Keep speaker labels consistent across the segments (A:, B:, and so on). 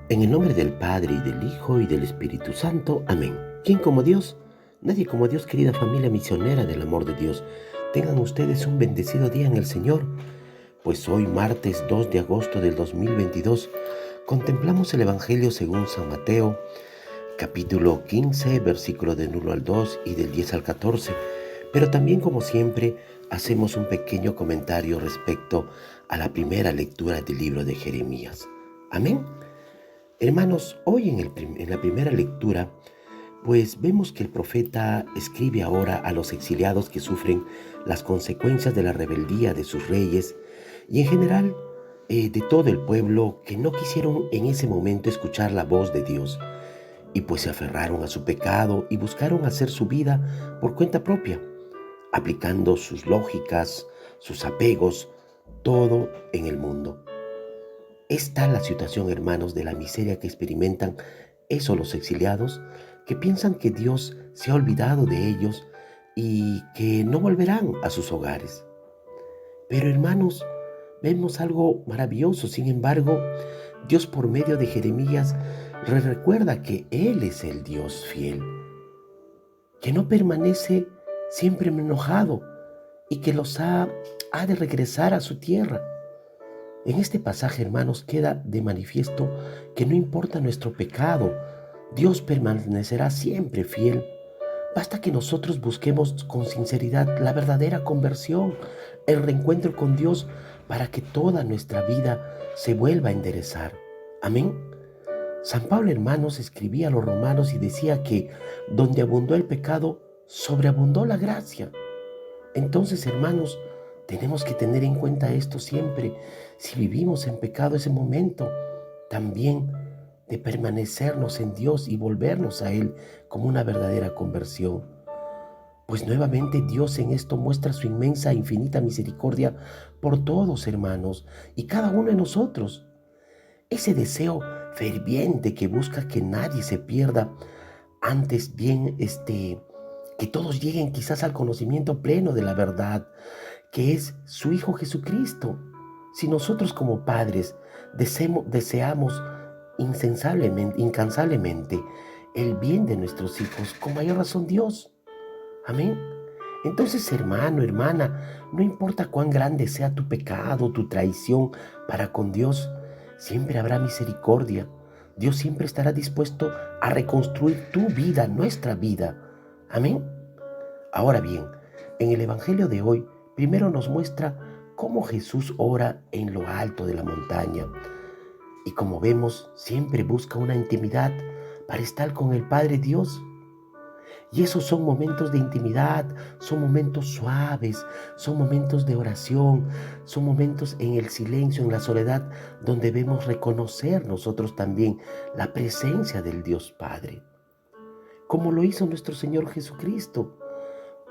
A: En el nombre del Padre, y del Hijo, y del Espíritu Santo. Amén. ¿Quién como Dios? Nadie como Dios, querida familia misionera del amor de Dios. Tengan ustedes un bendecido día en el Señor. Pues hoy, martes 2 de agosto del 2022, contemplamos el Evangelio según San Mateo, capítulo 15, versículo del 1 al 2 y del 10 al 14. Pero también, como siempre, hacemos un pequeño comentario respecto a la primera lectura del libro de Jeremías. Amén. Hermanos, hoy en la primera lectura, pues vemos que el profeta escribe ahora a los exiliados que sufren las consecuencias de la rebeldía de sus reyes y en general de todo el pueblo que no quisieron en ese momento escuchar la voz de Dios y pues se aferraron a su pecado y buscaron hacer su vida por cuenta propia, aplicando sus lógicas, sus apegos, todo en el mundo. Es tal la situación, hermanos, de la miseria que experimentan esos los exiliados, que piensan que Dios se ha olvidado de ellos y que no volverán a sus hogares. Pero, hermanos, vemos algo maravilloso. Sin embargo, Dios, por medio de Jeremías, les recuerda que Él es el Dios fiel, que no permanece siempre enojado y que ha de regresar a su tierra. En este pasaje, hermanos, queda de manifiesto que no importa nuestro pecado, Dios permanecerá siempre fiel. Basta que nosotros busquemos con sinceridad la verdadera conversión, el reencuentro con Dios, para que toda nuestra vida se vuelva a enderezar. Amén. San Pablo, hermanos, escribía a los romanos y decía que donde abundó el pecado, sobreabundó la gracia. Entonces, hermanos, tenemos que tener en cuenta esto siempre. Si vivimos en pecado ese momento, también de permanecernos en Dios y volvernos a Él como una verdadera conversión. Pues nuevamente Dios en esto muestra su inmensa e infinita misericordia por todos, hermanos, y cada uno de nosotros. Ese deseo ferviente que busca que nadie se pierda, antes bien que todos lleguen quizás al conocimiento pleno de la verdad, que es su Hijo Jesucristo. Si nosotros como padres deseamos incansablemente el bien de nuestros hijos, con mayor razón Dios. Amén. Entonces, hermano, hermana, no importa cuán grande sea tu pecado, tu traición para con Dios, siempre habrá misericordia. Dios siempre estará dispuesto a reconstruir tu vida, nuestra vida. Amén. Ahora bien, en el Evangelio de hoy, primero nos muestra cómo Jesús ora en lo alto de la montaña. Y como vemos, siempre busca una intimidad para estar con el Padre Dios. Y esos son momentos de intimidad, son momentos suaves, son momentos de oración, son momentos en el silencio, en la soledad, donde debemos reconocer nosotros también la presencia del Dios Padre, como lo hizo nuestro Señor Jesucristo.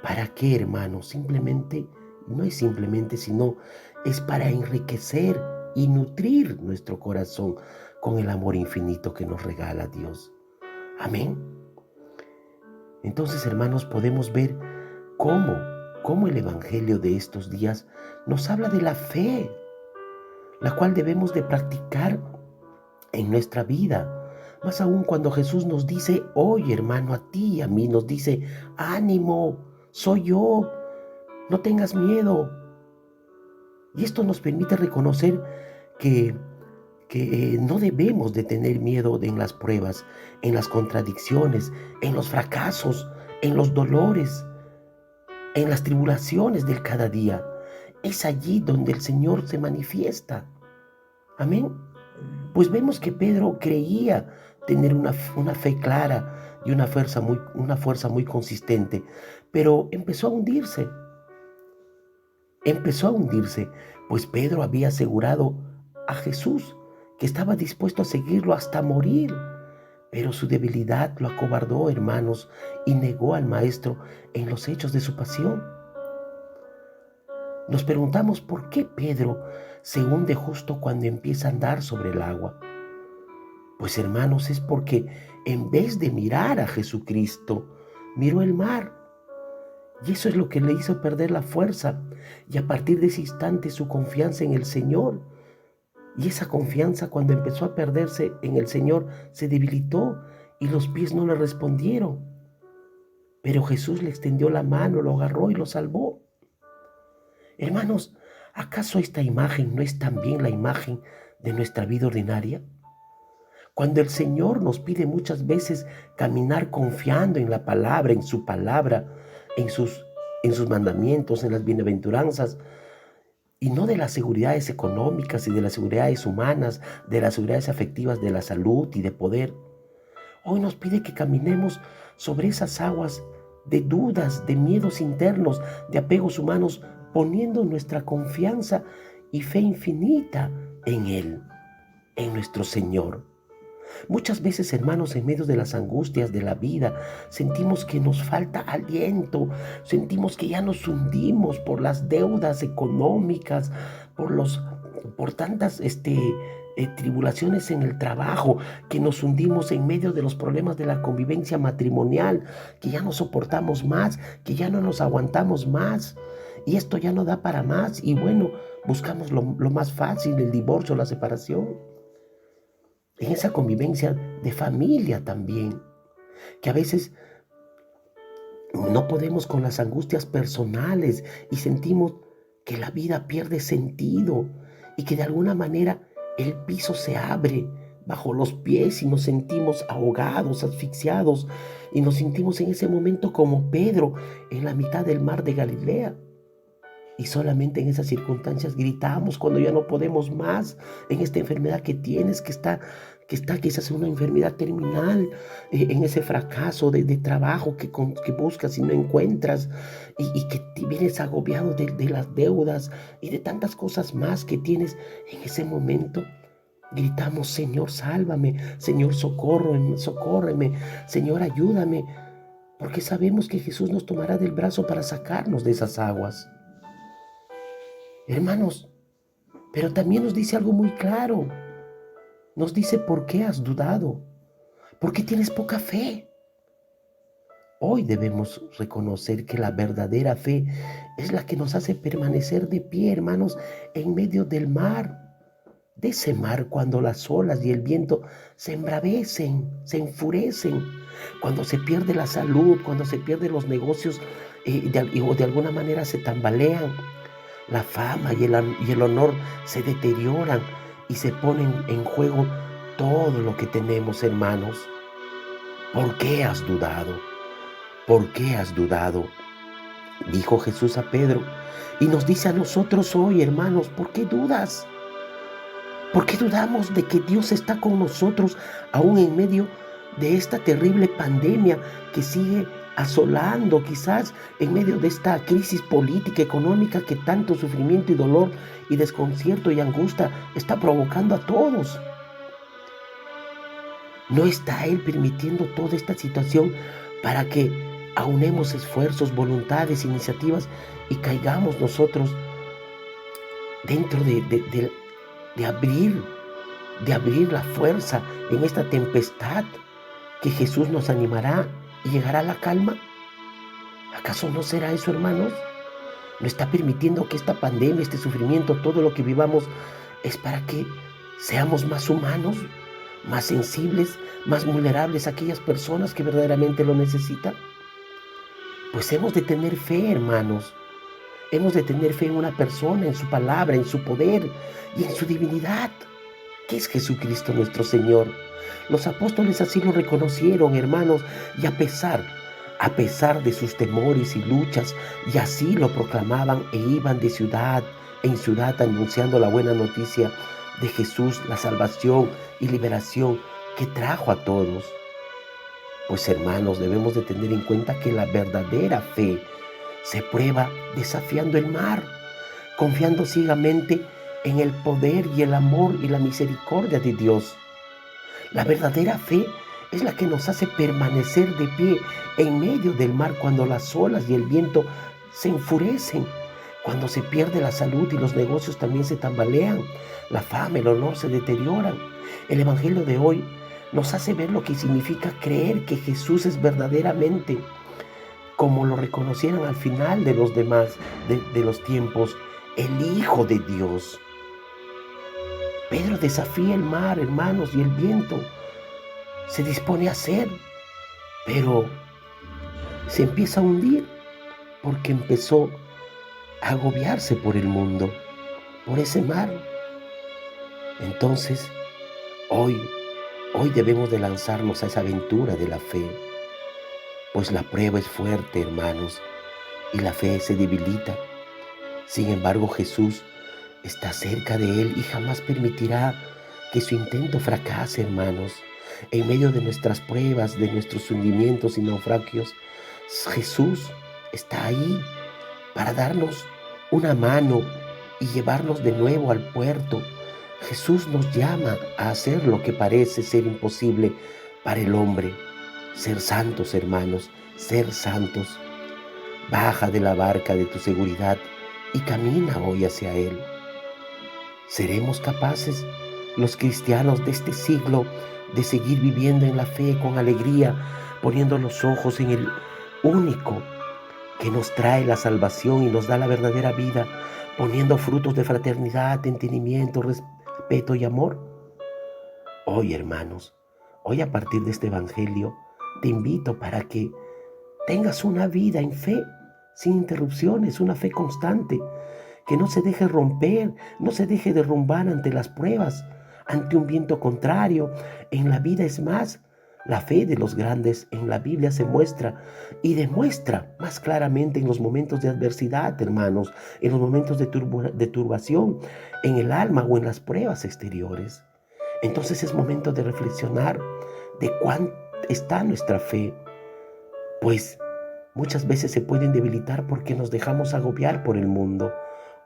A: ¿Para qué, hermanos? Simplemente, no es simplemente, sino es para enriquecer y nutrir nuestro corazón con el amor infinito que nos regala Dios. Amén. Entonces, hermanos, podemos ver cómo el Evangelio de estos días nos habla de la fe, la cual debemos de practicar en nuestra vida. Más aún cuando Jesús nos dice, oye, hermano, a ti y a mí, nos dice, ánimo, soy yo, no tengas miedo. Y esto nos permite reconocer que, que no debemos de tener miedo en las pruebas, en las contradicciones, en los fracasos, en los dolores, en las tribulaciones del cada día. Es allí donde el Señor se manifiesta. Amén. Pues vemos que Pedro creía tener una fe clara y una fuerza muy consistente, pero empezó a hundirse, pues Pedro había asegurado a Jesús que estaba dispuesto a seguirlo hasta morir. Pero su debilidad lo acobardó, hermanos, y negó al Maestro en los hechos de su pasión. Nos preguntamos por qué Pedro se hunde justo cuando empieza a andar sobre el agua. Pues, hermanos, es porque en vez de mirar a Jesucristo, miró el mar. Y eso es lo que le hizo perder la fuerza y a partir de ese instante su confianza en el Señor. Y esa confianza, cuando empezó a perderse en el Señor, se debilitó y los pies no le respondieron. Pero Jesús le extendió la mano, lo agarró y lo salvó. Hermanos, ¿acaso esta imagen no es también la imagen de nuestra vida ordinaria? Cuando el Señor nos pide muchas veces caminar confiando en la palabra, en su palabra, en sus mandamientos, en las bienaventuranzas, y no de las seguridades económicas y de las seguridades humanas, de las seguridades afectivas, de la salud y de poder. Hoy nos pide que caminemos sobre esas aguas de dudas, de miedos internos, de apegos humanos, poniendo nuestra confianza y fe infinita en Él, en nuestro Señor. Muchas veces, hermanos, en medio de las angustias de la vida, sentimos que nos falta aliento, sentimos que ya nos hundimos por las deudas económicas, por tantas tribulaciones en el trabajo, que nos hundimos en medio de los problemas de la convivencia matrimonial, que ya no soportamos más, que ya no nos aguantamos más. Y esto ya no da para más. Y bueno, buscamos lo más fácil, el divorcio, la separación. En esa convivencia de familia también, que a veces no podemos con las angustias personales y sentimos que la vida pierde sentido y que de alguna manera el piso se abre bajo los pies y nos sentimos ahogados, asfixiados, y nos sentimos en ese momento como Pedro en la mitad del mar de Galilea. Y solamente en esas circunstancias gritamos cuando ya no podemos más, en esta enfermedad que tienes, que está quizás en una enfermedad terminal, en ese fracaso de trabajo que buscas y no encuentras, y que te vienes agobiado de las deudas y de tantas cosas más que tienes. En ese momento gritamos: Señor, sálvame, Señor, socórreme, Señor, ayúdame, porque sabemos que Jesús nos tomará del brazo para sacarnos de esas aguas. Hermanos, pero también nos dice algo muy claro. Nos dice: ¿por qué has dudado? ¿Por qué tienes poca fe? Hoy debemos reconocer que la verdadera fe es la que nos hace permanecer de pie, hermanos, en medio del mar. De ese mar cuando las olas y el viento se embravecen, se enfurecen, cuando se pierde la salud, cuando se pierden los negocios o de alguna manera se tambalean. La fama y el honor se deterioran y se ponen en juego todo lo que tenemos, hermanos. ¿Por qué has dudado? ¿Por qué has dudado? Dijo Jesús a Pedro y nos dice a nosotros hoy, hermanos: ¿por qué dudas? ¿Por qué dudamos de que Dios está con nosotros aún en medio de esta terrible pandemia que sigue asolando, quizás en medio de esta crisis política, económica, que tanto sufrimiento y dolor y desconcierto y angustia está provocando a todos? ¿No está Él permitiendo toda esta situación para que aunemos esfuerzos, voluntades, iniciativas y caigamos nosotros dentro de abrir la fuerza en esta tempestad, que Jesús nos animará y llegará a la calma? ¿Acaso no será eso, hermanos? ¿No está permitiendo que esta pandemia, este sufrimiento, todo lo que vivamos, es para que seamos más humanos, más sensibles, más vulnerables a aquellas personas que verdaderamente lo necesitan? Pues hemos de tener fe, hermanos. Hemos de tener fe en una persona, en su palabra, en su poder y en su divinidad, que es Jesucristo nuestro Señor. Los apóstoles así lo reconocieron, hermanos, y a pesar de sus temores y luchas, y así lo proclamaban e iban de ciudad en ciudad anunciando la buena noticia de Jesús, la salvación y liberación que trajo a todos. Pues, hermanos, debemos de tener en cuenta que la verdadera fe se prueba desafiando el mar, confiando ciegamente en el poder y el amor y la misericordia de Dios. La verdadera fe es la que nos hace permanecer de pie en medio del mar cuando las olas y el viento se enfurecen, cuando se pierde la salud y los negocios también se tambalean, la fama, el honor se deterioran. El Evangelio de hoy nos hace ver lo que significa creer que Jesús es verdaderamente, como lo reconocieron al final de los demás, de los tiempos, el Hijo de Dios. Pedro desafía el mar, hermanos, y el viento se dispone a hacer, pero se empieza a hundir porque empezó a agobiarse por el mundo, por ese mar. Entonces, hoy, hoy debemos de lanzarnos a esa aventura de la fe, pues la prueba es fuerte, hermanos, y la fe se debilita. Sin embargo, Jesús está cerca de él y jamás permitirá que su intento fracase, hermanos. En medio de nuestras pruebas, de nuestros hundimientos y naufragios, Jesús está ahí para darnos una mano y llevarnos de nuevo al puerto. Jesús nos llama a hacer lo que parece ser imposible para el hombre. Ser santos, hermanos, ser santos. Baja de la barca de tu seguridad y camina hoy hacia Él. ¿Seremos capaces, los cristianos de este siglo, de seguir viviendo en la fe con alegría, poniendo los ojos en el único que nos trae la salvación y nos da la verdadera vida, poniendo frutos de fraternidad, entendimiento, respeto y amor? Hoy, hermanos, hoy a partir de este evangelio, te invito para que tengas una vida en fe, sin interrupciones, una fe constante, que no se deje romper, no se deje derrumbar ante las pruebas, ante un viento contrario. En la vida es más, la fe de los grandes en la Biblia se muestra y demuestra más claramente en los momentos de adversidad, hermanos, en los momentos de turbación, en el alma o en las pruebas exteriores. Entonces es momento de reflexionar de cuán está nuestra fe, pues muchas veces se pueden debilitar porque nos dejamos agobiar por el mundo.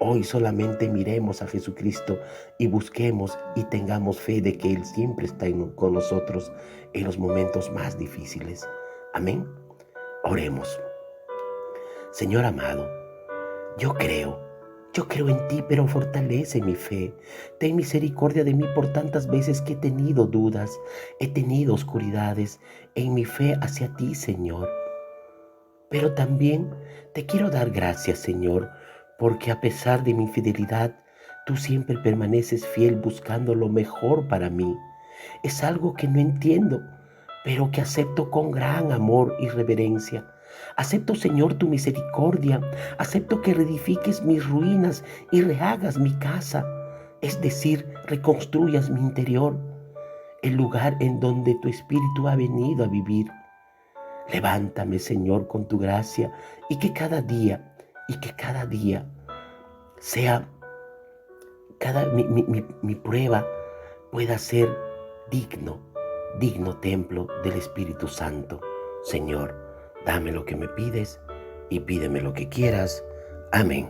A: Hoy solamente miremos a Jesucristo y busquemos y tengamos fe de que Él siempre está con nosotros en los momentos más difíciles. Amén. Oremos. Señor amado, yo creo en ti, pero fortalece mi fe. Ten misericordia de mí por tantas veces que he tenido dudas, he tenido oscuridades en mi fe hacia ti, Señor. Pero también te quiero dar gracias, Señor, porque a pesar de mi infidelidad, tú siempre permaneces fiel buscando lo mejor para mí. Es algo que no entiendo, pero que acepto con gran amor y reverencia. Acepto, Señor, tu misericordia. Acepto que reedifiques mis ruinas y rehagas mi casa, es decir, reconstruyas mi interior, el lugar en donde tu Espíritu ha venido a vivir. Levántame, Señor, con tu gracia y que cada día sea, mi prueba pueda ser digno templo del Espíritu Santo. Señor, dame lo que me pides y pídeme lo que quieras. Amén.